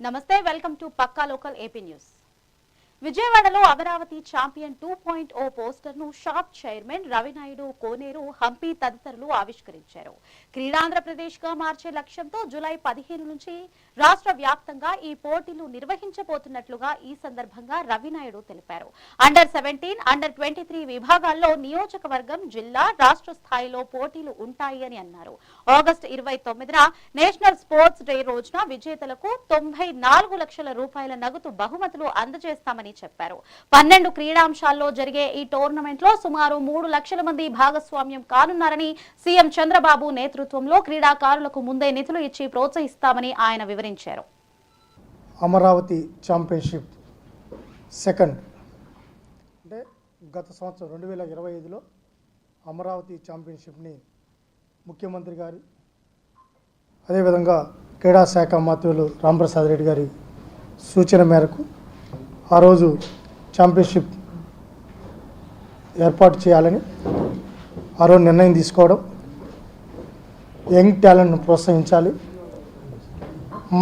నమస్తే welcome to Pakka local AP news. విజయవాడలో Amaravati champion 2.0 poster ను షాప్ చైర్మన్ రవినాయుడు కోనేరు హంపి తదితరులు ఆవిష్కరించారు. క్రీడాంధ్రప్రదేశ్ గా మార్చే లక్ష్యంతో జూలై 15 నుంచి రాష్ట్ర వ్యాప్తంగా ఈ పోటీలు నిర్వహించబోతున్నట్లుగా ఈ సందర్భంగా రవినాయుడు తెలిపారు. అండర్ 17, అండర్ 23 విభాగాల్లో నియోజకవర్గం, జిల్లా, రాష్ట్ర స్థాయిలో పోటీలు ఉంటాయి అని అన్నారు. ఆగస్టు 29న నేషనల్ స్పోర్ట్స్ డే రోజున విజేతలకు 94 లక్షల రూపాయల నగదు బహుమతులు అందజేస్తామని చెప్పారు. 12 క్రీడాంశాల్లో జరిగే ఈ టోర్నమెంట్ లో సుమారు 3 లక్షల మంది భాగస్వామ్యం కానున్నారని సీఎం చంద్రబాబు నేతృత్వంలో క్రీడాకారులకు ముందే నిధులు ఇచ్చి ప్రోత్సహిస్తామని ఆయన వివరించారు. అమరావతి ఛాంపియన్షిప్ సెకండ్ అంటే గత సంవత్సరం 2025లో అమరావతి ఛాంపియన్షిప్ని ముఖ్యమంత్రి గారు అదేవిధంగా క్రీడా శాఖ మంత్రులు రాంప్రసాద్ రెడ్డి గారి సూచన మేరకు ఆ రోజు ఛాంపియన్షిప్ ఏర్పాటు చేయాలని ఆ రోజు నిర్ణయం తీసుకోవడం, యంగ్ టాలెంట్ను ప్రోత్సహించాలి,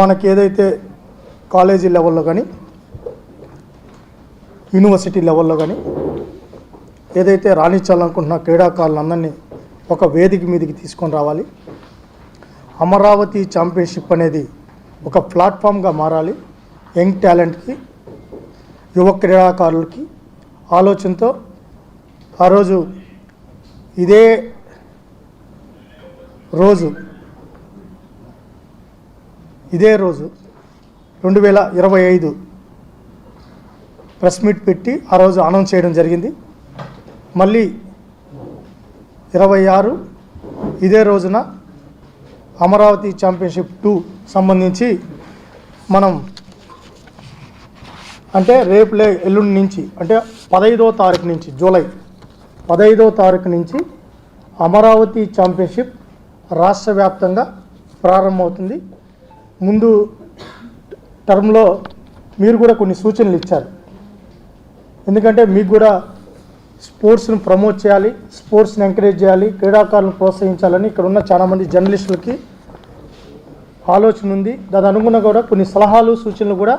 మనకి ఏదైతే కాలేజీ లెవెల్లో కానీ యూనివర్సిటీ లెవెల్లో కానీ ఏదైతే రాణించాలనుకుంటున్న క్రీడాకారులందరినీ ఒక వేదిక మీదకి తీసుకొని రావాలి. అమరావతి ఛాంపియన్షిప్ అనేది ఒక ప్లాట్ఫామ్గా మారాలి. యంగ్ టాలెంట్కి, యువ క్రీడాకారులకి ఆలోచనతో ఆ రోజు ఇదే రోజు 2025 ప్రెస్ మీట్ పెట్టి ఆ రోజు అనౌన్స్ చేయడం జరిగింది. మళ్ళీ 26 ఇదే రోజున అమరావతి ఛాంపియన్షిప్ 2 సంబంధించి మనం అంటే రేపు ఎల్లుండి నుంచి అంటే 15వ తారీఖు నుంచి జూలై 15వ తారీఖు నుంచి అమరావతి ఛాంపియన్షిప్ రాష్ట్ర వ్యాప్తంగా ప్రారంభమవుతుంది. ముందు టర్మ్లో మీరు కూడా కొన్ని సూచనలు ఇచ్చారు. ఎందుకంటే మీకు కూడా స్పోర్ట్స్ని ప్రమోట్ చేయాలి, స్పోర్ట్స్ని ఎంకరేజ్ చేయాలి, క్రీడాకారులను ప్రోత్సహించాలని ఇక్కడ ఉన్న చాలామంది జర్నలిస్టులకి ఆలోచన ఉంది. దాని అనుగుణంగా కూడా కొన్ని సలహాలు, సూచనలు కూడా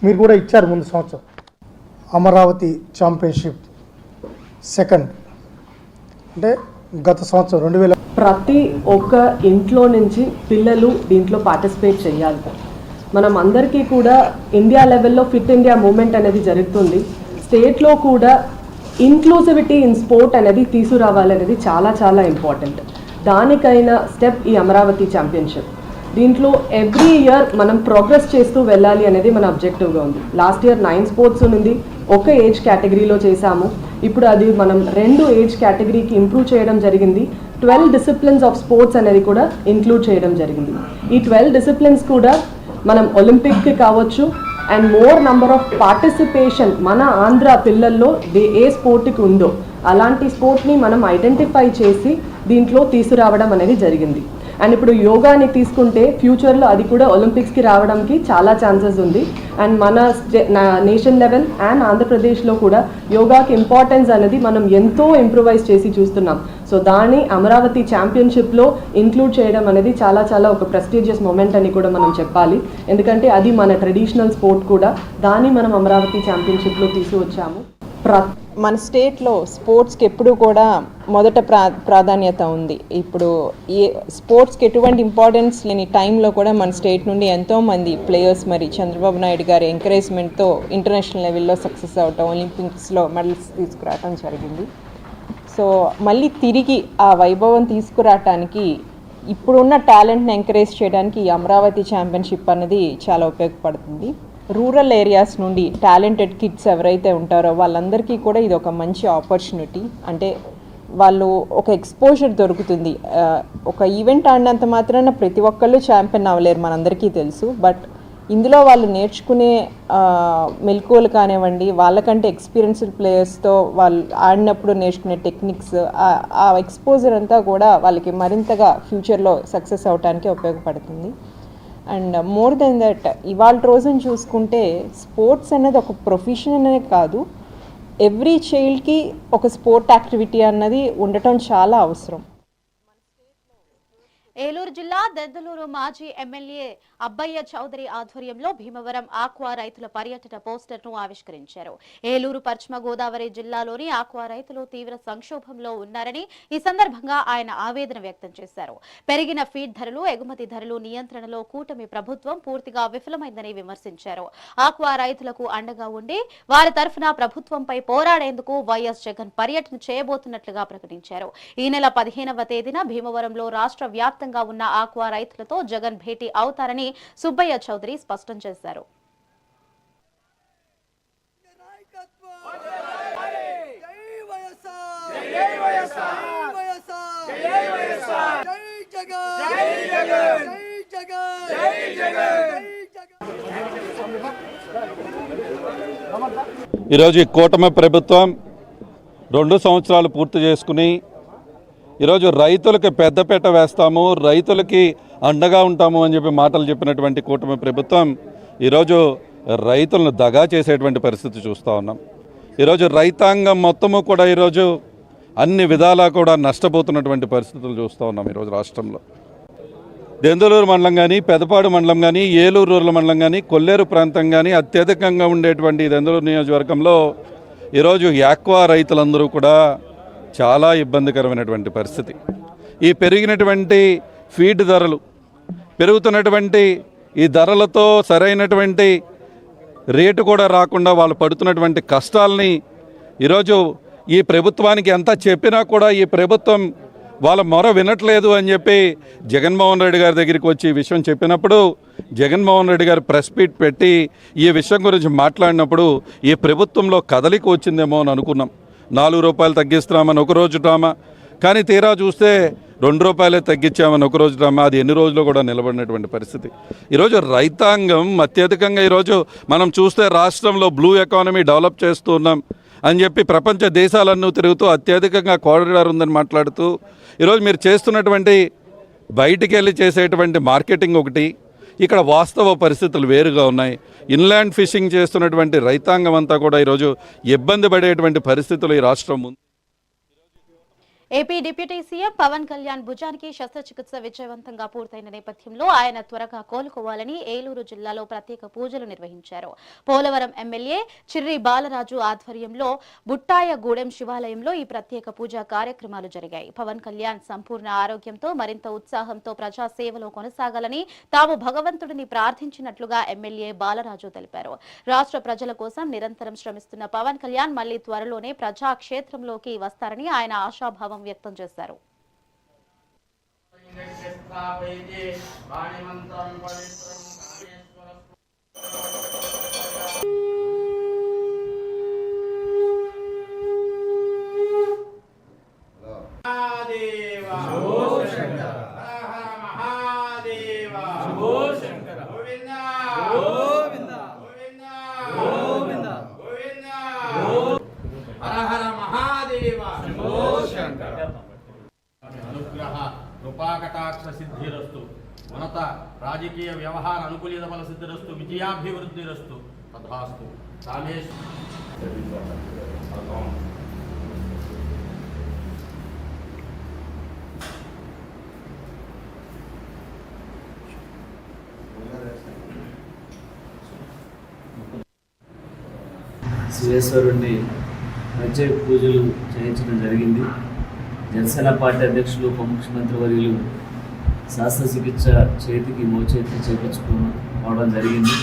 మీరు కూడా ఇచ్చారు ముందు సంవత్సరం. అమరావతి ఛాంపియన్షిప్ సెకండ్ అంటే గత సంవత్సరం 2000 ప్రతి ఒక్క ఇంట్లో నుంచి పిల్లలు దీంట్లో పార్టిసిపేట్ చేయాలి. మనం అందరికీ కూడా ఇండియా లెవెల్లో ఫిట్ ఇండియా మూమెంట్ అనేది జరుగుతుంది. స్టేట్లో కూడా ఇన్క్లూసివిటీ ఇన్ స్పోర్ట్ అనేది తీసుకురావాలనేది చాలా చాలా ఇంపార్టెంట్. దానికైనా స్టెప్ ఈ అమరావతి ఛాంపియన్షిప్. దీంట్లో ఎవ్రీ ఇయర్ మనం ప్రోగ్రెస్ చేస్తూ వెళ్ళాలి అనేది మన అబ్జెక్టివ్గా ఉంది. లాస్ట్ ఇయర్ 9 స్పోర్ట్స్ ఉంది, ఒక ఏజ్ కేటగిరీలో చేశాము. ఇప్పుడు అది మనం 2 ఏజ్ కేటగిరీకి ఇంప్రూవ్ చేయడం జరిగింది. 12 డిసిప్లిన్స్ ఆఫ్ స్పోర్ట్స్ అనేది కూడా ఇంక్లూడ్ చేయడం జరిగింది. ఈ 12 డిసిప్లిన్స్ కూడా మనం ఒలింపిక్కి కావచ్చు and more number of participation మన ఆంధ్ర పిల్లల్లో ఏ స్పోర్ట్కి ఉందో అలాంటి స్పోర్ట్ని మనం ఐడెంటిఫై చేసి దీంట్లో తీసుకురావడం అనేది జరిగింది. అండ్ ఇప్పుడు యోగాని తీసుకుంటే ఫ్యూచర్లో అది కూడా ఒలింపిక్స్కి రావడానికి చాలా ఛాన్సెస్ ఉంది. అండ్ మన నేషన్ లెవెల్ అండ్ ఆంధ్రప్రదేశ్లో కూడా యోగాకి ఇంపార్టెన్స్ అనేది మనం ఎంతో ఇంప్రూవైజ్ చేసి చూస్తున్నాం. సో దాన్ని అమరావతి ఛాంపియన్షిప్లో ఇంక్లూడ్ చేయడం అనేది చాలా చాలా ఒక ప్రెస్టీజియస్ మూమెంట్ అని కూడా మనం చెప్పాలి. ఎందుకంటే అది మన ట్రెడిషనల్ స్పోర్ట్ కూడా, దాన్ని మనం అమరావతి ఛాంపియన్షిప్లో తీసుకువచ్చాము. మన స్టేట్లో స్పోర్ట్స్కి ఎప్పుడు కూడా మొదట ప్రాధాన్యత ఉంది. ఇప్పుడు ఈ స్పోర్ట్స్కి ఎటువంటి ఇంపార్టెన్స్ లేని టైంలో కూడా మన స్టేట్ నుండి ఎంతోమంది ప్లేయర్స్ మరి చంద్రబాబు నాయుడు గారి ఎంకరేజ్మెంట్తో ఇంటర్నేషనల్ లెవెల్లో సక్సెస్ అవటం, ఒలింపిక్స్లో మెడల్స్ తీసుకురావటం జరిగింది. సో మళ్ళీ తిరిగి ఆ వైభవం తీసుకురావటానికి ఇప్పుడున్న టాలెంట్ని ఎంకరేజ్ చేయడానికి ఈ అమరావతి ఛాంపియన్షిప్ అనేది చాలా ఉపయోగపడుతుంది. రూరల్ ఏరియాస్ నుండి టాలెంటెడ్ కిడ్స్ ఎవరైతే ఉంటారో వాళ్ళందరికీ కూడా ఇది ఒక మంచి ఆపర్చునిటీ. అంటే వాళ్ళు ఒక ఎక్స్పోజర్ దొరుకుతుంది. ఒక ఈవెంట్ ఆడినంత మాత్రాన ప్రతి ఒక్కళ్ళు ఛాంపియన్ అవ్వలేరు, మనందరికీ తెలుసు. బట్ ఇందులో వాళ్ళు నేర్చుకునే మెలకువలు కానివ్వండి, వాళ్ళకంటే ఎక్స్పీరియన్స్డ్ ప్లేయర్స్తో వాళ్ళు ఆడినప్పుడు నేర్చుకునే టెక్నిక్స్, ఆ ఎక్స్పోజర్ అంతా కూడా వాళ్ళకి మరింతగా ఫ్యూచర్లో సక్సెస్ అవడానికి ఉపయోగపడుతుంది. అండ్ మోర్ దెన్ దట్ ఇవాళ రోజున చూసుకుంటే స్పోర్ట్స్ అనేది ఒక ప్రొఫెషన్ అనే కాదు, ఎవ్రీ చైల్డ్కి ఒక స్పోర్ట్ యాక్టివిటీ అన్నది ఉండటం చాలా అవసరం. ఏలూరు జిల్లా దెందులూరు మాజీ ఎమ్మెల్యే అబ్బయ్య చౌదరి ఆధ్వర్యంలో భీమవరం ఆక్వా రైతుల పర్యటన పోస్టర్ను ఆవిష్కరించారు. ఏలూరు పశ్చిమ గోదావరి జిల్లాలోని ఆక్వా రైతులు తీవ్ర సంక్షోభంలో ఉన్నారని ఈ సందర్భంగా ఆయన ఆవేదన వ్యక్తం చేశారు. పెరిగిన ఫీడ్ ధరలు, ఎగుమతి ధరలు నియంత్రణలో కూటమి ప్రభుత్వం పూర్తిగా విఫలమైందని విమర్శించారు. ఆక్వా రైతులకు అండగా ఉండి వారి తరఫున ప్రభుత్వంపై పోరాడేందుకు వైఎస్ జగన్ పర్యటన చేయబోతున్నట్లుగా ప్రకటించారు. ఈ నెల 15వ తేదీన భీమవరంలో రాష్ట్ర వ్యాప్తంగా ఉన్న ఆక్వా రైతులతో జగన్ భేటీ అవుతారని సుబ్బయ్య చౌదరి స్పష్టం చేశారు. ఈరోజు ఈ కూటమి ప్రభుత్వం 2 సంవత్సరాలు పూర్తి చేసుకుని ఈరోజు రైతులకు పెద్దపీట వేస్తాము, రైతులకి అండగా ఉంటాము అని చెప్పి మాటలు చెప్పినటువంటి కూటమి ప్రభుత్వం ఈరోజు రైతులను దగా చేసేటువంటి పరిస్థితి చూస్తూ ఉన్నాం. ఈరోజు రైతాంగం మొత్తము కూడా ఈరోజు అన్ని విధాలా కూడా నష్టపోతున్నటువంటి పరిస్థితులు చూస్తూ ఉన్నాం. ఈరోజు రాష్ట్రంలో దెందులూరు మండలం కానీ, పెదపాడు మండలం కానీ, ఏలూరు రూరల్ మండలం కానీ, కొల్లేరు ప్రాంతం కానీ అత్యధికంగా ఉండేటువంటి దెందులూరు నియోజకవర్గంలో ఈరోజు ఆక్వా రైతులందరూ కూడా చాలా ఇబ్బందికరమైనటువంటి పరిస్థితి. ఈ పెరిగినటువంటి ఫీడ్ ధరలు, పెరుగుతున్నటువంటి ఈ ధరలతో సరైనటువంటి రేటు కూడా రాకుండా వాళ్ళు పడుతున్నటువంటి కష్టాలని ఈరోజు ఈ ప్రభుత్వానికి ఎంత చెప్పినా కూడా ఈ ప్రభుత్వం వాళ్ళ మొర వినట్లేదు అని చెప్పి జగన్మోహన్ రెడ్డి గారి దగ్గరికి వచ్చి ఈ విషయం చెప్పినప్పుడు జగన్మోహన్ రెడ్డి గారు ప్రెస్ మీట్ పెట్టి ఈ విషయం గురించి మాట్లాడినప్పుడు ఈ ప్రభుత్వంలో కదలిక వచ్చిందేమో అని అనుకున్నాం. 4 రూపాయలు తగ్గిస్తున్నామని ఒకరోజు డ్రామా, కానీ తీరా చూస్తే 2 రూపాయలే తగ్గించామని ఒకరోజు డ్రామా. అది ఎన్ని రోజులు కూడా నిలబడినటువంటి పరిస్థితి. ఈరోజు రైతాంగం అత్యధికంగా ఈరోజు మనం చూస్తే రాష్ట్రంలో బ్లూ ఎకానమీ డెవలప్ చేస్తూ ఉన్నాం అని చెప్పి ప్రపంచ దేశాలన్నీ తిరుగుతూ అత్యధికంగా కారిడార్ ఉందని మాట్లాడుతూ ఈరోజు మీరు చేస్తున్నటువంటి బయటికి వెళ్ళి చేసేటువంటి మార్కెటింగ్ ఒకటి, ఇక్కడ వాస్తవ పరిస్థితులు వేరుగా ఉన్నాయి. ఇన్లాండ్ ఫిషింగ్ చేస్తున్నటువంటి రైతాంగం అంతా కూడా ఈరోజు ఇబ్బంది పడేటువంటి పరిస్థితులు ఈ రాష్ట్రం ఉంది. AP deputy CM Pawan Kalyan భుజానికి శస్త్రచికిత్స విజయవంతంగా పూర్తయిన నేపథ్యంలో ఆయన త్వరగా కోలుకోవాలని ఏలూరు జిల్లాలో ప్రత్యేక పూజలు నిర్వహించారు. పోలవరం ఎమ్మెల్యే చిర్రి బాలరాజు ఆధ్వర్యంలో బుట్టాయగూడెం శివాలయంలో ఈ ప్రత్యేక పూజా కార్యక్రమాలు జరిగాయి. పవన్ కళ్యాణ్ సంపూర్ణ ఆరోగ్యంతో మరింత ఉత్సాహంతో ప్రజా సేవలో కొనసాగాలని తాము భగవంతుడిని ప్రార్థించినట్లుగా ఎమ్మెల్యే బాలరాజు తెలిపారు. రాష్ట్ర ప్రజల కోసం నిరంతరం శ్రమిస్తున్న పవన్ కళ్యాణ్ మళ్లీ త్వరలోనే ప్రజాక్షేత్రంలోకి వస్తారని ఆయన ఆశాభావం వ్యక్తం చేశారు. అనుగ్రహ కృపాకటాక్ష సిద్ధిరస్తు, ఉన్నత రాజకీయ వ్యవహార అనుకూలిత బల సిద్ధిరస్తు, విజయాభివృద్ధిరస్తు, తథాస్తు. శివేశ్వరుణ్ణి ప్రత్యేక పూజలు చేయించడం జరిగింది. జనసేన పార్టీ అధ్యక్షులు, ఉప ముఖ్యమంత్రి వర్యులు శస్త్రచికిత్స చేతికి మోచేతి చేయించుకోవడం జరిగింది.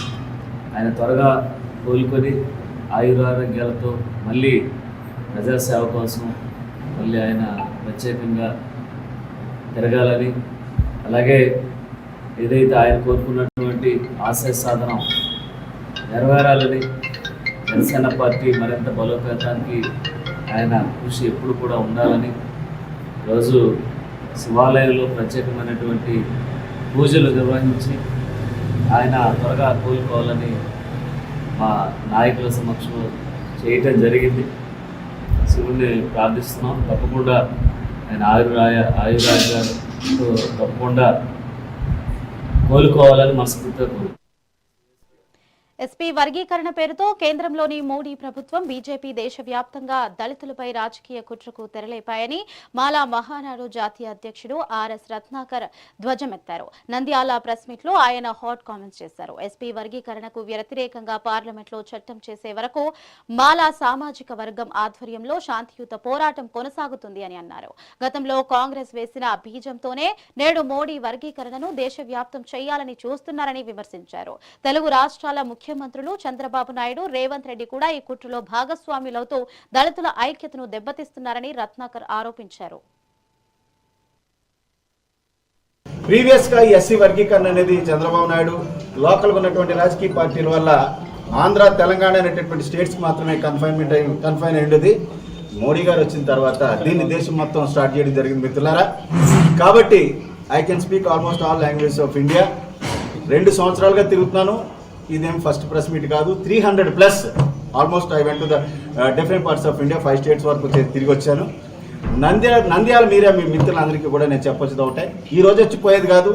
ఆయన త్వరగా కోలుకొని ఆయురారోగ్యాలతో మళ్ళీ ప్రజాసేవ కోసం మళ్ళీ ఆయన ప్రత్యేకంగా తిరగాలని, అలాగే ఏదైతే ఆయన కోరుకున్నటువంటి ఆశయ సాధనం నెరవేరాలని, జనసేన పార్టీ మరింత బలోపేతానికి ఆయన కృషి ఎప్పుడు కూడా ఉండాలని రోజు శివాలయంలో ప్రత్యేకమైనటువంటి పూజలు నిర్వహించి ఆయన త్వరగా కోలుకోవాలని మా నాయకుల సమక్షంలో చేయటం జరిగింది. శివుణ్ణి ప్రార్థిస్తున్నాం. తప్పకుండా ఆయన ఆయురారోగ్యాలతో తప్పకుండా కోలుకోవాలని మనస్ఫూర్తిగా కోరుకుంటున్నాం. ఎస్పీ వర్గీకరణ పేరుతో కేంద్రంలోని మోడీ ప్రభుత్వం బీజేపీ దేశవ్యాప్తంగా దళితులపై రాజకీయ కుట్రకు తెరలేపాయని మాలా మహానాడు జాతీయ అధ్యక్షుడు ఆర్ఎస్ రత్నాకర్ ధ్వజమెత్తారు. నంద్యాల ప్రెస్ మీట్ లో ఆయన హాట్ కామెంట్స్ చేశారు. ఎస్పీ వర్గీకరణకు వ్యతిరేకంగా పార్లమెంట్లో చట్టం చేసే వరకు మాలా సామాజిక వర్గం ఆధ్వర్యంలో శాంతియుత పోరాటం కొనసాగుతుంది అని అన్నారు. గతంలో కాంగ్రెస్ వేసిన బీజంతోనే నేడు మోడీ వర్గీకరణను దేశవ్యాప్తం చేయాలని చూస్తున్నారని విమర్శించారు. తెలుగు రాష్ట్రాల ముఖ్యమంత్రులు చంద్రబాబు నాయుడు, రేవంత్ రెడ్డి కూడా ఈ కుట్రలో భాగస్వాములవుతూ దళితుల ఐక్యతను దెబ్బతీస్తున్నారని రత్నాకర్ ఆరోపించారు. ప్రీవియస్ గా ఎస్సీ వర్గీకరణ అనేది చంద్రబాబు నాయుడు లోకల్ ఉన్నటువంటి రాజకీయ పార్టీల వల్ల ఆంధ్ర, తెలంగాణ అనేటటువంటి స్టేట్స్ మాత్రమే కన్ఫైన్ అయ్యింది. మోడీ గారు వచ్చిన తర్వాత దీన్ని దేశం మొత్తం స్టార్ట్ చేయడం జరిగింది మిత్రులారా. కాబట్టి I can speak almost all languages of India. 2 సంవత్సరాలుగా తిరుగుతున్నాను. ఇదేం ఫస్ట్ ప్రెస్ మీట్ కాదు. 300+ almost I went to the different parts of India, 5 states వరకు తిరిగి వచ్చాను. నంద్యాల మీరే మీ మిత్రులందరికీ కూడా నేను చెప్పొచ్చుది ఒకటే, ఈ రోజు వచ్చి పోయేది కాదు.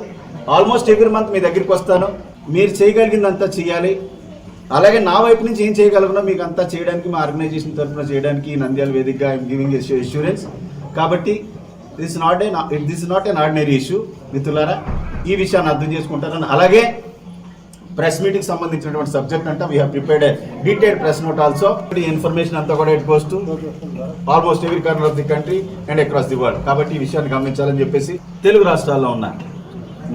ఆల్మోస్ట్ ఎవ్రీ మంత్ మీ దగ్గరికి వస్తాను. మీరు చేయగలిగిందంతా చేయాలి. అలాగే నా వైపు నుంచి ఏం చేయగలగునో మీకు అంతా చేయడానికి, మా ఆర్గనైజేషన్ తరఫున చేయడానికి నంద్యాల వేదికగా ఐఎమ్ గివింగ్ అష్యూరెన్స్. కాబట్టి this is not an ordinary issue మిత్రులారా. ఈ విషయాన్ని అర్థం చేసుకుంటారని, అలాగే ప్రెస్ మీటింగ్ సంబంధించినటువంటి సబ్జెక్ట్ అంతా we have prepared A detailed press note also. ఈ ఇన్ఫర్మేషన్ అంతా కూడా it goes to almost every corner of the country and across the world. కాబట్టి ఈ విషయాన్ని గమనించాలని చెప్పేసి తెలుగు రాష్ట్రాల్లో ఉన్న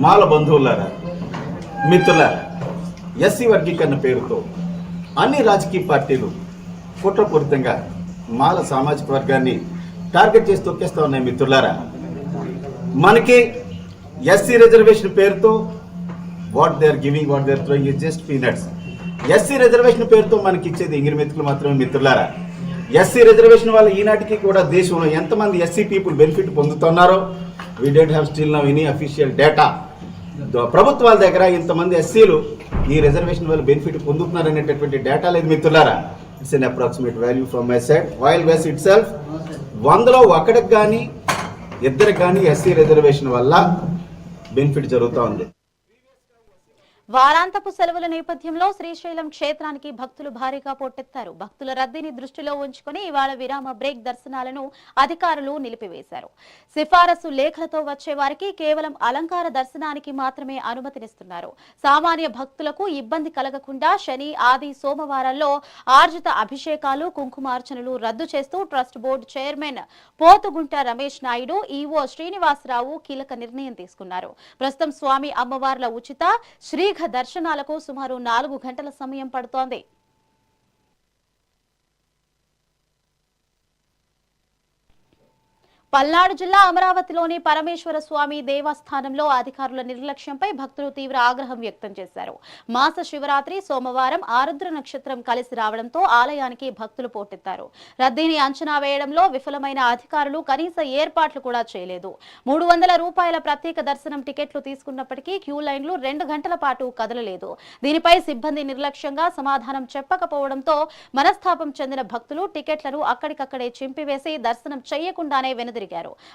మాల బంధువులారా, మిత్రులారా, ఎస్సీ వర్గీకరణ పేరుతో అన్ని రాజకీయ పార్టీలు కుట్రపూరితంగా మాల సామాజిక వర్గాన్ని టార్గెట్ చేసి తొక్కేస్తూ ఉన్నాయి మిత్రులారా. మనకి ఎస్సీ రిజర్వేషన్ పేరుతో what they are giving, what they are throwing is just peanuts. SC reservation పేరుతో మనకి ఇచ్చేది ఎంగిరి మెతుకులు మాత్రమే మిత్రులారా. ఎస్సీ రిజర్వేషన్ వల్ల ఈనాటికి కూడా దేశంలో ఎంతమంది ఎస్సీ పీపుల్ బెనిఫిట్ పొందుతున్నారో we don't have still now any official data. ప్రభుత్వాల దగ్గర ఇంతమంది ఎస్సీలు ఈ రిజర్వేషన్ వల్ల బెనిఫిట్ పొందుతున్నారనేటటువంటి డేటా లేదు మిత్రులారా. It's an approximate value from my side. While was itself 100లో 1కి కానీ 2కి కానీ ఎస్సీ రిజర్వేషన్ వల్ల బెనిఫిట్ జరుగుతూ ఉంది. వారాంతపు సెలవుల నేపథ్యంలో శ్రీశైలం క్షేత్రానికి భక్తులు భారీగా పోటెత్తారు. భక్తుల రద్దీని దృష్టిలో ఉంచుకుని ఇవాళ విరామ బ్రేక్ దర్శనాలను అధికారులు నిలిపివేశారు. సిఫారసు లేఖలతో వచ్చే వారికి కేవలం అలంకార దర్శనానికి మాత్రమే అనుమతినిస్తున్నారు. సామాన్య భక్తులకు ఇబ్బంది కలగకుండా శని, ఆది, సోమవారాల్లో ఆర్జిత అభిషేకాలు, కుంకుమార్చనలు రద్దు చేస్తూ trust board chairman Potugunta Ramesh Naidu, EO Srinivasarao కీలక నిర్ణయం తీసుకున్నారు. ప్రస్తుతం స్వామి అమ్మవార్ల ఉచిత శ్రీఘ దర్శనాలకు సుమారు 4 గంటల సమయం పడుతోంది. పల్నాడు జిల్లా అమరావతిలోని పరమేశ్వర స్వామి దేవస్థానంలో అధికారుల నిర్లక్ష్యంపై భక్తులు తీవ్ర ఆగ్రహం వ్యక్తం చేశారు. మాస శివరాత్రి సోమవారం ఆరుద్ర నక్షత్రం కలిసి రావడంతో ఆలయానికి భక్తులు పోటెత్తారు. రద్దీని అంచనా వేయడంలో విఫలమైన అధికారులు కనీస ఏర్పాట్లు కూడా చేయలేదు. 300 రూపాయల ప్రత్యేక దర్శనం టికెట్లు తీసుకున్నప్పటికీ క్యూ లైన్లు 2 గంటల పాటు కదలలేదు. దీనిపై సిబ్బంది నిర్లక్ష్యంగా సమాధానం చెప్పకపోవడంతో మనస్తాపం చెందిన భక్తులు టికెట్లను అక్కడికక్కడే చింపివేసి దర్శనం చేయకుండానే వెనుదిరిగారు.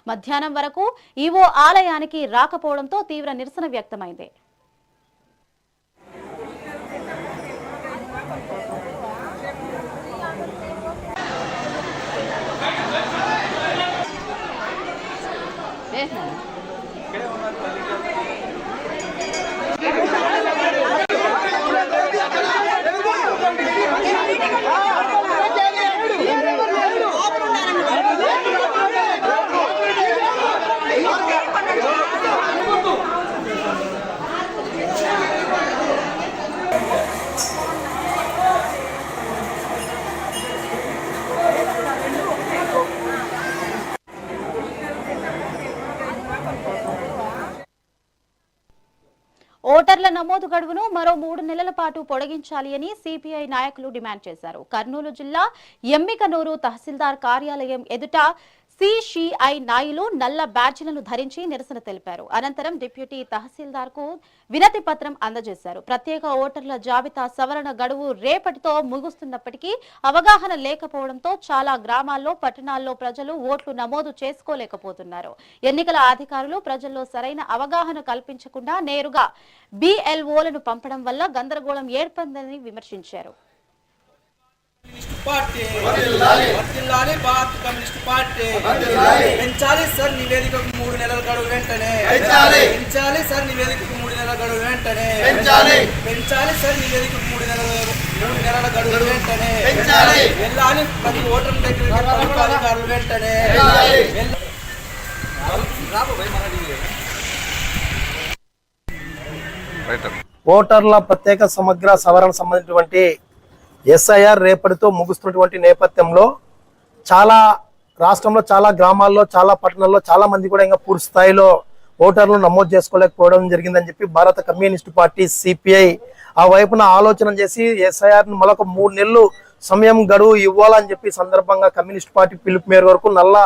మధ్యాహ్నం వరకు ఈవో ఆలయానికి రాకపోవడంతో తీవ్ర నిరసన వ్యక్తమైంది. ఓటర్ల నమోదు గడువును మరో 3 నెలల పాటు పొడిగించాలి అని సిపిఐ నాయకులు డిమాండ్ చేశారు. కర్నూలు జిల్లా ఎమ్మికనూరు తహసీల్దార్ కార్యాలయం ఎదుట సిసిఐ నాయులు నల్ల బ్యాడ్జీలను ధరించి నిరసన తెలిపారు. అనంతరం డిప్యూటీ తహసీల్దార్ కు వినతి పత్రం అందజేశారు. ప్రత్యేక ఓటర్ల జాబితా సవరణ గడువు రేపటితో ముగుస్తున్నప్పటికీ అవగాహన లేకపోవడంతో చాలా గ్రామాల్లో, పట్టణాల్లో ప్రజలు ఓట్లు నమోదు చేసుకోలేకపోతున్నారు. ఎన్నికల అధికారులు ప్రజల్లో సరైన అవగాహన కల్పించకుండా నేరుగా బిఎల్ఓలను పంపడం వల్ల గందరగోళం ఏర్పడిందని విమర్శించారు. పార్టీ భారత కమ్యూనిస్ట్ పార్టీ పెంచాలి సార్ నివేదికకు 3 నెలల గడువు వెంటనే పెంచాలి సార్ నివేదికకు 3 నెలల గడువు వెంటనే పెంచాలి సార్ నివేదికకు 3 నెలల గడువు వెంటనే వెళ్ళాలి ప్రతి ఓటర్ దగ్గర ప్రభుత్వ అధికారులు వెంటనే ఓటర్ల ప్రత్యేక సమగ్ర సవరణ సంబంధించినటువంటి ఎస్ఐఆర్ రేపటితో ముగుస్తున్నటువంటి నేపథ్యంలో చాలా రాష్ట్రంలో చాలా గ్రామాల్లో చాలా పట్టణాల్లో చాలా మంది కూడా ఇంకా పూర్తి స్థాయిలో ఓటర్లు నమోదు చేసుకోలేకపోవడం జరిగిందని చెప్పి భారత కమ్యూనిస్ట్ పార్టీ సిపిఐ ఆ వైపున ఆలోచన చేసి ఎస్ఐఆర్ను మరొక 3 నెలలు సమయం గడువు ఇవ్వాలని చెప్పి సందర్భంగా కమ్యూనిస్ట్ పార్టీ పిలుపు మేర వరకు నల్ల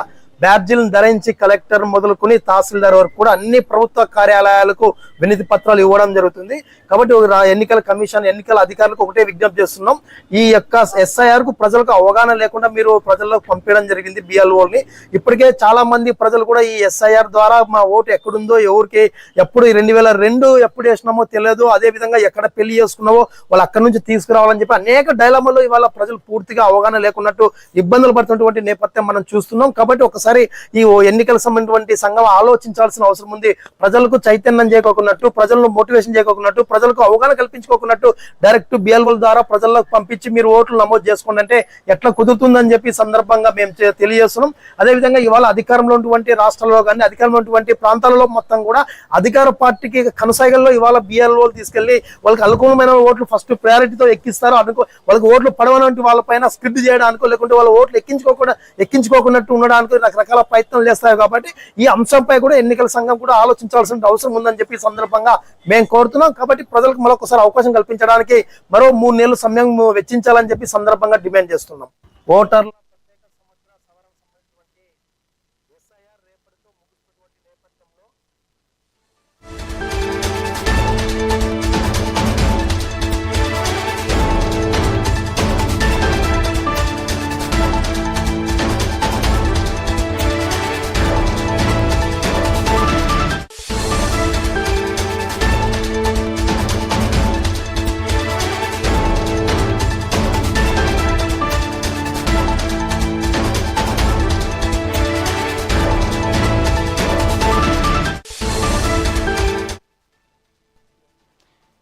బ్యాడ్జీలను ధరించి కలెక్టర్ మొదలుకొని తహసీల్దార్ వరకు కూడా అన్ని ప్రభుత్వ కార్యాలయాలకు వినతి పత్రాలు ఇవ్వడం జరుగుతుంది. కాబట్టి ఎన్నికల కమిషన్ ఎన్నికల అధికారులకు ఒకటే విజ్ఞప్తి చేస్తున్నాం, ఈ యొక్క ఎస్ఐఆర్ కు ప్రజలకు అవగాహన లేకుండా మీరు ప్రజల్లోకి పంపించడం జరిగింది బిఎల్ఓని. ఇప్పటికే చాలా మంది ప్రజలు కూడా ఈ ఎస్ఐఆర్ ద్వారా మా ఓటు ఎక్కడుందో, ఎవరికి ఎప్పుడు 2002 ఎప్పుడు వేసినామో తెలియదు, అదే విధంగా ఎక్కడ పెళ్లి చేసుకున్నావో వాళ్ళు అక్కడి నుంచి తీసుకురావాలని చెప్పి అనేక డైలమాలు ఇవాళ ప్రజలు పూర్తిగా అవగాహన లేకున్నట్టు ఇబ్బందులు పడుతున్నటువంటి నేపథ్యం మనం చూస్తున్నాం. కాబట్టి ఒకసారి ఈ ఎన్నికల సంబంధించిన సంఘం ఆలోచించాల్సిన అవసరం ఉంది. ప్రజలకు చైతన్యం చేయకోకున్నట్టు, ప్రజలను మోటివేషన్ చేయకోకున్నట్టు, ప్రజలకు అవగాహన కల్పించుకోకున్నట్టు డైరెక్ట్ బిఎల్ఓల ద్వారా ప్రజలకు పంపించి మీరు ఓట్లు నమోదు చేసుకోండి అంటే ఎట్లా కుదురుతుందని చెప్పి సందర్భంగా మేము తెలియజేస్తున్నాం. అదేవిధంగా ఇవాళ అధికారంలో ఉన్నటువంటి రాష్ట్రాల్లో కానీ అధికారంలో ఉన్నటువంటి ప్రాంతాలలో మొత్తం కూడా అధికార పార్టీకి కనసాగల్లో ఇవాళ బిఎల్ఓలు తీసుకెళ్లి వాళ్ళకి అనుకూలమైన ఓట్లు ఫస్ట్ ప్రయారిటీతో ఎక్కిస్తారు. వాళ్ళకి ఓట్లు పడవనటువంటి వాళ్ళపైన స్క్రిప్ట్ చేయడానికో లేకుంటే వాళ్ళ ఓట్లు ఎక్కించుకోకున్నట్టు ఉండడానికి రకరకాల ప్రయత్నాలు చేస్తాయి. కాబట్టి ఈ అంశంపై కూడా ఎన్నికల సంఘం కూడా ఆలోచించాల్సిన అవసరం ఉందని చెప్పి సందర్భంగా మేము కోరుతున్నాం. కాబట్టి ప్రజలకు మరొకసారి అవకాశం కల్పించడానికి మరో 3 నెలలు సమయం వెచ్చించాలని చెప్పి సందర్భంగా డిమాండ్ చేస్తున్నాం. ఓటర్ల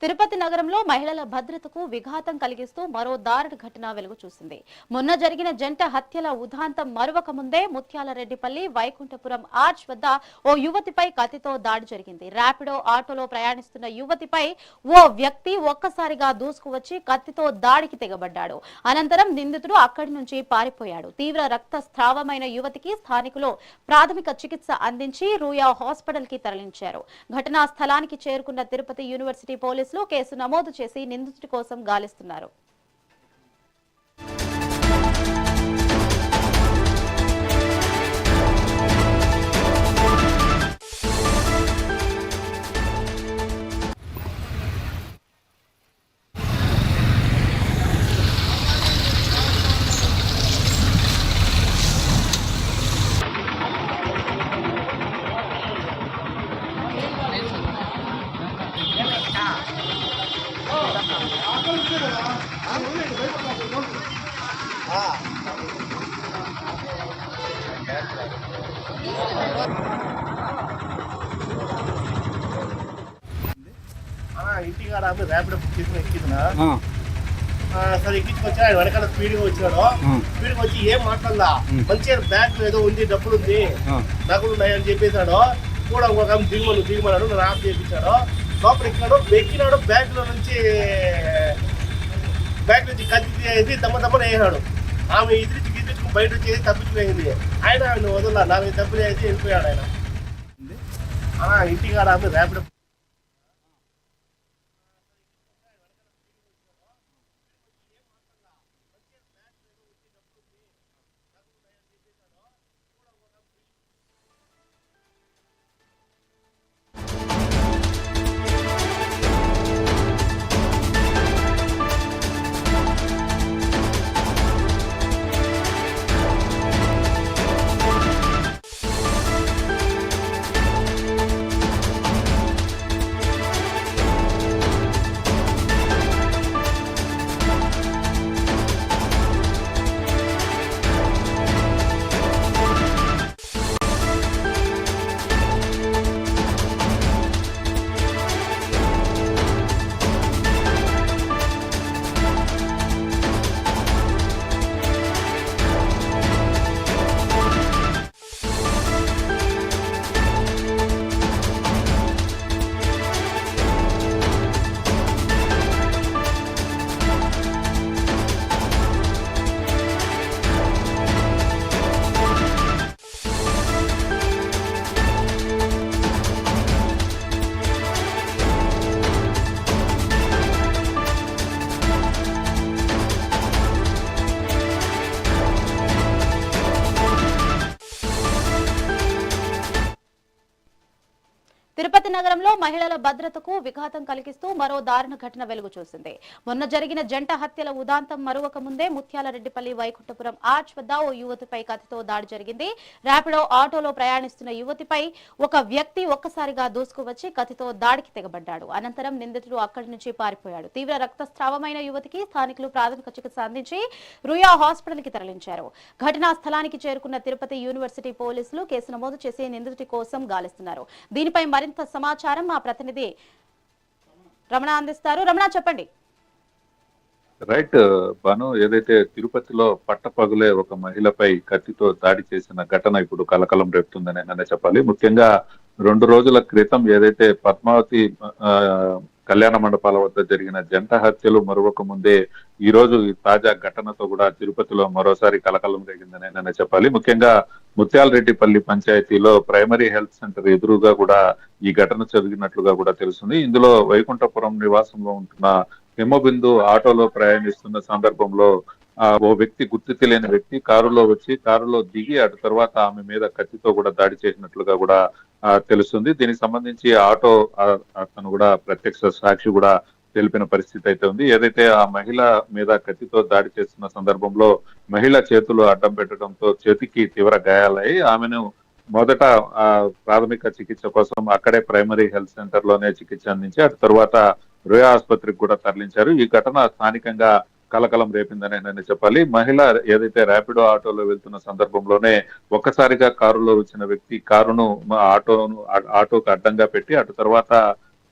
తిరుపతి నగరంలో మహిళల భద్రతకు విఘాతం కలిగిస్తూ మరో దారుణ ఘటన వెలుగు చూసింది. మొన్న జరిగిన జంట హత్యల ఉదాంతం మరువక ముందే ముత్యాలరెడ్డిపల్లి వైకుంఠపురం ఆర్చ్ వద్ద ఓ యువతిపై కత్తితో దాడి జరిగింది. ర్యాపిడో ఆటోలో ప్రయాణిస్తున్న యువతిపై ఓ వ్యక్తి ఒక్కసారిగా దూసుకువచ్చి కత్తితో దాడికి తెగబడ్డాడు. అనంతరం నిందితుడు అక్కడి నుంచి పారిపోయాడు. తీవ్ర రక్తస్రావమైన యువతికి స్థానికులు ప్రాథమిక చికిత్స అందించి రూయా హాస్పిటల్ కి తరలించారు. ఘటనా స్థలానికి చేరుకున్న తిరుపతి యూనివర్సిటీ పోలీసులు కేసు నమోదు చేసి నిందితుడి కోసం గాలిస్తున్నారు. ఇంటికాడ ర్యాపిడో బుక్ చేసుకుని ఎక్కిందా సరే ఎక్కించుకొచ్చా ఆయన వెనకాల స్పీడ్గా వచ్చినాడు. స్పీడ్గా వచ్చి ఏం మాట్లాడలా, మంచిగా బ్యాగ్ ఏదో ఉంది, డబ్బులు ఉంది, నగలు ఉన్నాయని చెప్పేశాడు. కూడా ఒక దిగుమన్నాడు, నన్ను ఆఫ్ చేయించాడు. లోపల ఎక్కినాడు బ్యాగ్ నుంచి కత్తి తీసి దమ్మని వేసాడు. ఆమె ఇదిరించి బయట వచ్చేసి తప్పించుకునేది. ఆయన వదల 4 దెబ్బలు వేసి వెళ్ళిపోయాడు ఆయన. ఇంటికాడ ర్యాపిడో తిరుపతి నగరంలో మహిళల భద్రతకు విఘాతం కలిగిస్తూ మరో దారుణ ఘటన వెలుగు చూసింది. మొన్న జరిగిన జంట హత్యల ఉదాంతం మరువక ముందే ముత్యాలరెడ్డిపల్లి వైకుంఠపురం ఆర్చ్ వద్ద ఓ యువతిపై కత్తితో దాడి జరిగింది. ర్యాపిడో ఆటోలో ప్రయాణిస్తున్న యువతిపై ఒక వ్యక్తి ఒక్కసారిగా దూసుకువచ్చి కత్తితో దాడికి తెగబడ్డాడు. అనంతరం నిందితుడు అక్కడి నుంచి పారిపోయాడు. తీవ్ర రక్తస్రావమైన యువతికి స్థానికులు ప్రాథమిక చికిత్స అందించి రుయా హాస్పిటల్ కి తరలించారు. ఘటనా స్థలానికి చేరుకున్న తిరుపతి యూనివర్సిటీ పోలీసులు కేసు నమోదు చేసి నిందితుడి కోసం గాలిస్తున్నారు. దీనిపై మరింత సమాచారం మా ప్రతినిధి రమణ అందిస్తారు. రమణ, చెప్పండి. రైట్ బాను, ఏదైతే తిరుపతిలో పట్టపగులే ఒక మహిళపై కత్తితో దాడి చేసిన ఘటన ఇప్పుడు కలకలం రేపుతుందని నన్ను చెప్పాలి. ముఖ్యంగా 2 రోజుల క్రితం ఏదైతే పద్మావతి కళ్యాణ మండపాల వద్ద జరిగిన జంట హత్యలు మరొక ముందే ఈ రోజు ఈ తాజా ఘటనతో కూడా తిరుపతిలో మరోసారి కలకలం రేగిందని నన్ను చెప్పాలి. ముఖ్యంగా ముత్యాలరెడ్డిపల్లి పంచాయతీలో ప్రైమరీ హెల్త్ సెంటర్ ఎదురుగా కూడా ఈ ఘటన జరిగినట్లుగా కూడా తెలుస్తుంది. ఇందులో వైకుంఠపురం నివాసంలో ఉంటున్న హిమబిందు ఆటోలో ప్రయాణిస్తున్న సందర్భంలో ఓ వ్యక్తి, గుర్తు తెలియని వ్యక్తి కారులో వచ్చి కారులో దిగి అటు తర్వాత ఆమె మీద కత్తితో కూడా దాడి చేసినట్లుగా కూడా తెలుస్తుంది. దీనికి సంబంధించి ఆటో అతను కూడా ప్రత్యక్ష సాక్షి కూడా తెలిపిన పరిస్థితి అయితే ఉంది. ఏదైతే ఆ మహిళ మీద కత్తితో దాడి చేస్తున్న సందర్భంలో మహిళ చేతులు అడ్డం పెట్టడంతో చేతికి తీవ్ర గాయాలయ్యి ఆమెను మొదట ప్రాథమిక చికిత్స కోసం అక్కడే ప్రైమరీ హెల్త్ సెంటర్ లోనే చికిత్స అందించి అటు తర్వాత రుయా ఆసుపత్రికి కూడా తరలించారు. ఈ ఘటన స్థానికంగా కలకలం రేపిందని నేను చెప్పాలి. మహిళ ఏదైతే ర్యాపిడో ఆటోలో వెళ్తున్న సందర్భంలోనే ఒక్కసారిగా కారులో వచ్చిన వ్యక్తి కారును ఆటోకు అడ్డంగా పెట్టి అటు తర్వాత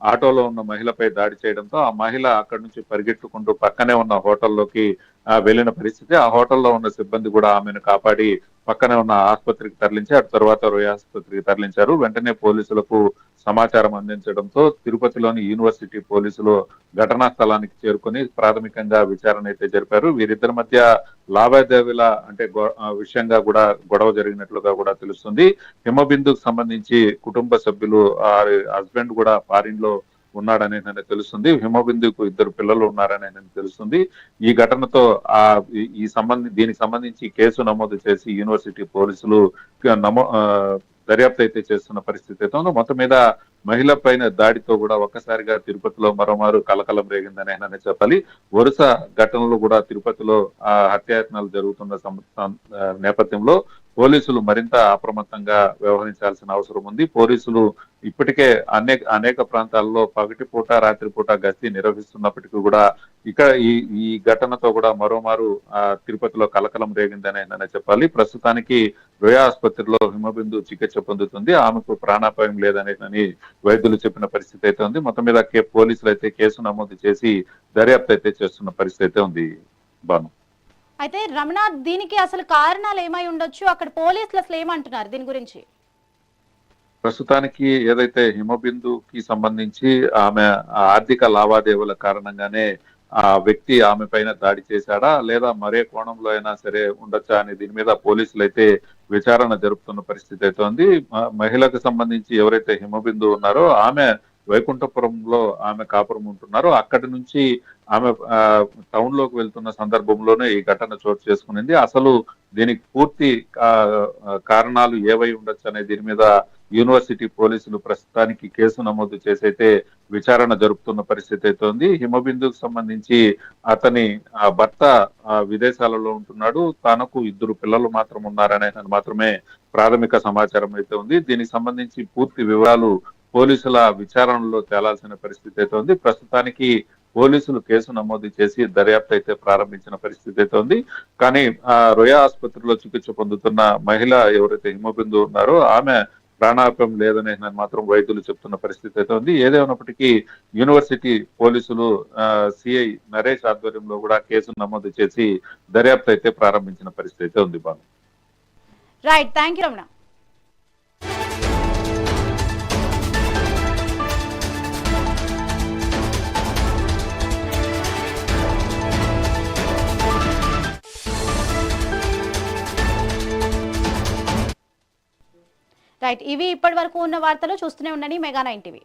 ఆటోలో ఉన్న మహిళపై దాడి చేయడంతో ఆ మహిళ అక్కడి నుంచి పరిగెత్తుకుంటూ పక్కనే ఉన్న హోటల్లోకి వెళ్లిన పరిస్థితి. ఆ హోటల్లో ఉన్న సిబ్బంది కూడా ఆమెను కాపాడి పక్కనే ఉన్న ఆసుపత్రికి తరలించి అటు తర్వాత రోయ ఆసుపత్రికి తరలించారు. వెంటనే పోలీసులకు సమాచారం అందించడంతో తిరుపతిలోని యూనివర్సిటీ పోలీసులు ఘటనా స్థలానికి చేరుకుని ప్రాథమికంగా విచారణ అయితే జరిపారు. వీరిద్దరి మధ్య లావాదేవీల విషయంగా కూడా గొడవ జరిగినట్లుగా కూడా తెలుస్తుంది. హిమబిందుకు సంబంధించి కుటుంబ సభ్యులు హస్బెండ్ కూడా ఫారిన్ లో ఉన్నాడని నేను తెలుస్తుంది. హిమబిందుకు 2 పిల్లలు ఉన్నారని నేను తెలుస్తుంది. ఈ ఘటనతో దీనికి సంబంధించి కేసు నమోదు చేసి యూనివర్సిటీ పోలీసులు దర్యాప్తు అయితే చేస్తున్న పరిస్థితి అయితే ఉంది. మొత్తం మీద మహిళ పైన దాడితో కూడా ఒక్కసారిగా తిరుపతిలో మరోమారు కలకలం రేగిందని ఆయన చెప్పాలి. వరుస ఘటనలు కూడా తిరుపతిలో హత్యాయత్నాలు జరుగుతున్న నేపథ్యంలో పోలీసులు మరింత అప్రమత్తంగా వ్యవహరించాల్సిన అవసరం ఉంది. పోలీసులు ఇప్పటికే అనేక ప్రాంతాల్లో పగటిపూట రాత్రిపూట గస్తీ నిర్వహిస్తున్నప్పటికీ కూడా ఇక్కడ ఈ ఘటనతో కూడా మరోమారు తిరుపతిలో కలకలం రేగిందని ఆయన చెప్పాలి. ప్రస్తుతానికి రోయా ఆసుపత్రిలో హిమబిందు చికిత్స పొందుతుంది. ఆమెకు ప్రాణాపాయం లేదనేదని వైద్యులు చెప్పిన పరిస్థితి అయితే ఉంది. మొత్తం మీద పోలీసులు అయితే కేసు నమోదు చేసి దర్యాప్తు అయితే చేస్తున్న పరిస్థితి అయితే ఉంది. బాను, అయితే రమణ, దీనికి అసలు కారణాలు ఏమై ఉండొచ్చు? అక్కడ పోలీసులు అసలు ఏమంటున్నారు దీని గురించి? ప్రస్తుతానికి ఏదైతే హిమబిందుకి సంబంధించి ఆమె ఆర్థిక లావాదేవీల కారణంగానే ఆ వ్యక్తి ఆమె పైన దాడి చేశాడా లేదా మరే కోణంలో అయినా సరే ఉండొచ్చా అని దీని మీద పోలీసులు అయితే విచారణ జరుపుతున్న పరిస్థితి అయితే ఉంది. మహిళకు సంబంధించి ఎవరైతే హిమబిందు ఉన్నారో ఆమె వైకుంఠపురంలో ఆమె కాపురం ఉంటున్నారు. అక్కడి నుంచి ఆమె టౌన్ లోకి వెళ్తున్న సందర్భంలోనే ఈ ఘటన చోటు చేసుకునింది. అసలు దీనికి పూర్తి కారణాలు ఏవై ఉండొచ్చు అనే దీని మీద యూనివర్సిటీ పోలీసులు ప్రస్తుతానికి కేసు నమోదు చేసి అయితే విచారణ జరుపుతున్న పరిస్థితి అయితే ఉంది. హిమబిందుకు సంబంధించి అతని భర్త విదేశాలలో ఉంటున్నాడు. తనకు 2 పిల్లలు మాత్రం ఉన్నారనే మాత్రమే ప్రాథమిక సమాచారం అయితే ఉంది. దీనికి సంబంధించి పూర్తి వివరాలు పోలీసుల విచారణలో తేలాల్సిన పరిస్థితి అయితే ఉంది. ప్రస్తుతానికి పోలీసులు కేసు నమోదు చేసి దర్యాప్తు అయితే ప్రారంభించిన పరిస్థితి అయితే ఉంది. కానీ రోయా ఆసుపత్రిలో చికిత్స పొందుతున్న మహిళ ఎవరైతే హిమబిందు ఉన్నారో ఆమె ప్రాణాపాయం లేదని మాత్రం వైద్యులు చెప్తున్న పరిస్థితి అయితే ఉంది. ఏదేమైనప్పటికీ యూనివర్సిటీ పోలీసులు సిఐ నరేష్ ఆధ్వర్యంలో కూడా కేసు నమోదు చేసి దర్యాప్తు అయితే ప్రారంభించిన పరిస్థితి అయితే ఉంది. Banu, right, thank you Ramana. Right, ఇవి ఇప్పటి వరకు ఉన్న వార్తలు. చూస్తూనే ఉండండి మెగా 9 టీవీ.